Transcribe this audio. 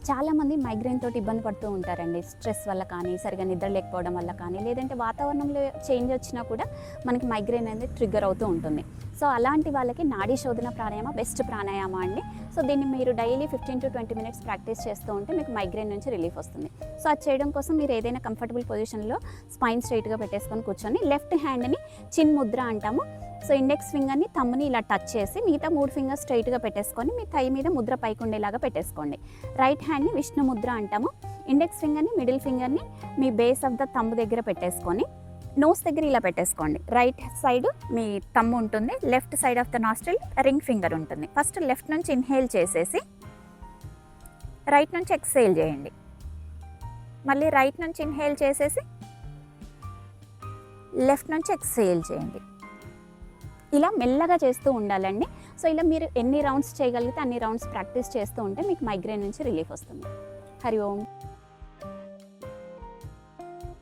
చాలామంది మైగ్రేన్ తోటి ఇబ్బంది పడుతూ ఉంటారండి. స్ట్రెస్ వల్ల కానీ, సరిగా నిద్ర లేకపోవడం వల్ల కానీ, లేదంటే వాతావరణంలో చేంజ్ వచ్చినా కూడా మనకి మైగ్రేన్ అనేది ట్రిగ్గర్ అవుతూ ఉంటుంది. సో అలాంటి వాళ్ళకి నాడీ శోధన ప్రాణాయామ బెస్ట్ ప్రాణాయామ అండి. సో దీన్ని మీరు డైలీ 15 to 20 మినిట్స్ ప్రాక్టీస్ చేస్తూ ఉంటే మీకు మైగ్రేన్ నుంచి రిలీఫ్ వస్తుంది. సో అది చేయడం కోసం మీరు ఏదైనా కంఫర్టబుల్ పొజిషన్లో స్పైన్ స్ట్రైట్గా పెట్టేసుకొని కూర్చొని లెఫ్ట్ హ్యాండ్ని చిన్ ముద్ర అంటాము. సో ఇండెక్స్ ఫింగర్ని తమ్ముని ఇలా టచ్ చేసి మిగతా 3 ఫింగర్స్ స్ట్రైట్గా పెట్టేసుకొని మీ థై మీద ముద్ర పైకి ఉండేలాగా పెట్టేసుకోండి. రైట్ హ్యాండ్ని విష్ణు ముద్ర అంటాము. ఇండెక్స్ ఫింగర్ని మిడిల్ ఫింగర్ని మీ బేస్ ఆఫ్ ద థంబ్ దగ్గర పెట్టేసుకొని నోస్ దగ్గర ఇలా పెట్టేసుకోండి. రైట్ సైడ్ మీ థంబ్ ఉంటుంది, left side of the nostril ring finger ఉంటుంది. ఫస్ట్ లెఫ్ట్ నుంచి ఇన్హేల్ చేసేసి రైట్ నుంచి ఎక్స్హేల్ చేయండి. మళ్ళీ రైట్ నుంచి ఇన్హేల్ చేసేసి లెఫ్ట్ నుంచి ఎక్స్హేల్ చేయండి. ఇలా మెల్లగా చేస్తూ ఉండాలండి. సో ఇలా మీరు ఎన్ని రౌండ్స్ చేయగలిగితే అన్ని రౌండ్స్ ప్రాక్టీస్ చేస్తూ ఉంటే మీకు మైగ్రేన్ నుంచి రిలీఫ్ వస్తుంది. హరి ఓం.